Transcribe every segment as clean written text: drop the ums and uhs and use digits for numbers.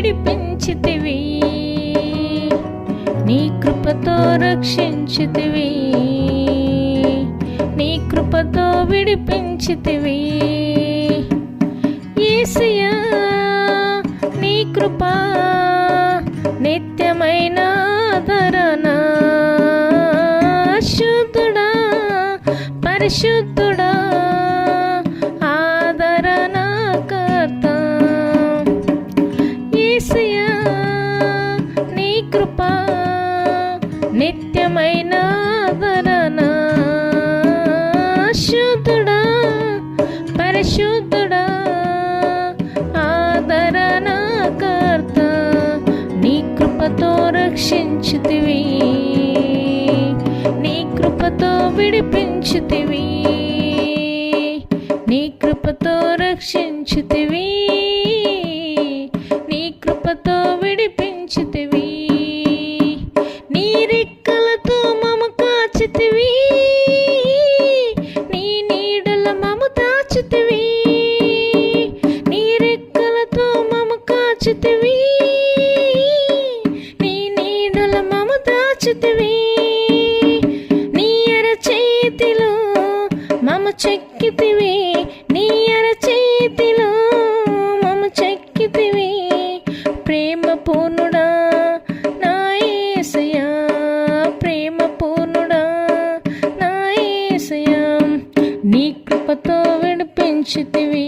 విడిపించితివి, నీ కృపతో రక్షించితివి, నీ కృపతో విడిపించితివి. యేసయ్యా నీ కృప నిత్యమైన ఆదరణ, శుద్ధుడా పరిశుద్ధుడా ఆదరణకర్త. యేసయ్యా నీ కృప నిత్యమైన ఆదరణ, శుద్ధుడా పరిశుద్ధుడా ఆదరణకర్త. నీ కృపతో రక్షించితివి, నీ కృపతో విడిపించితివి, నీ కృపతో రక్షించితివి, నీ కృపతో విడిపించితివి. నీ రెక్కలతో మము కాచితివి, నీ నీడల మము దాచితివి, నీ రెక్కలతో మము కాచితివి, నీ నీడల మము దాచితివి. నీ అరచేతిలో మము చెక్కితివి, నీ అరచేతిలో మము చెక్కితివి. ప్రేమ పూర్ణుడా నా యేసయ్యా, ప్రేమ పూర్ణుడా నా యేసయ్యా, నీ కృపతో విడిపించితివి,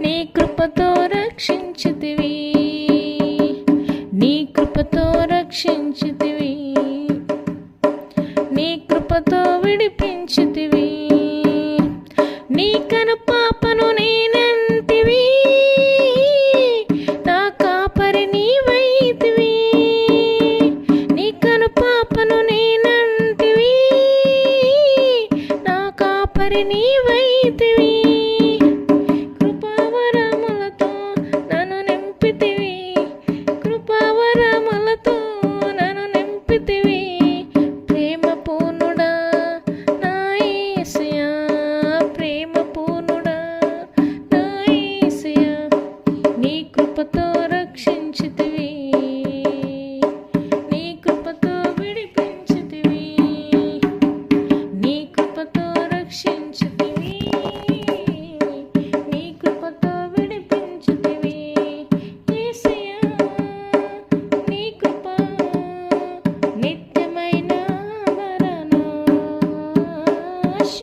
నీ కృపతో రక్షించితివి, నీ కృపతో రక్షించితివి, నీ కృపతో విడిపించితివి. నీ కనుపాపను నేనంటివి, నా కాపరి నీవైతివి, నీ కనుపాపను నేనంటివి, నా కాపరి నీవైతివి.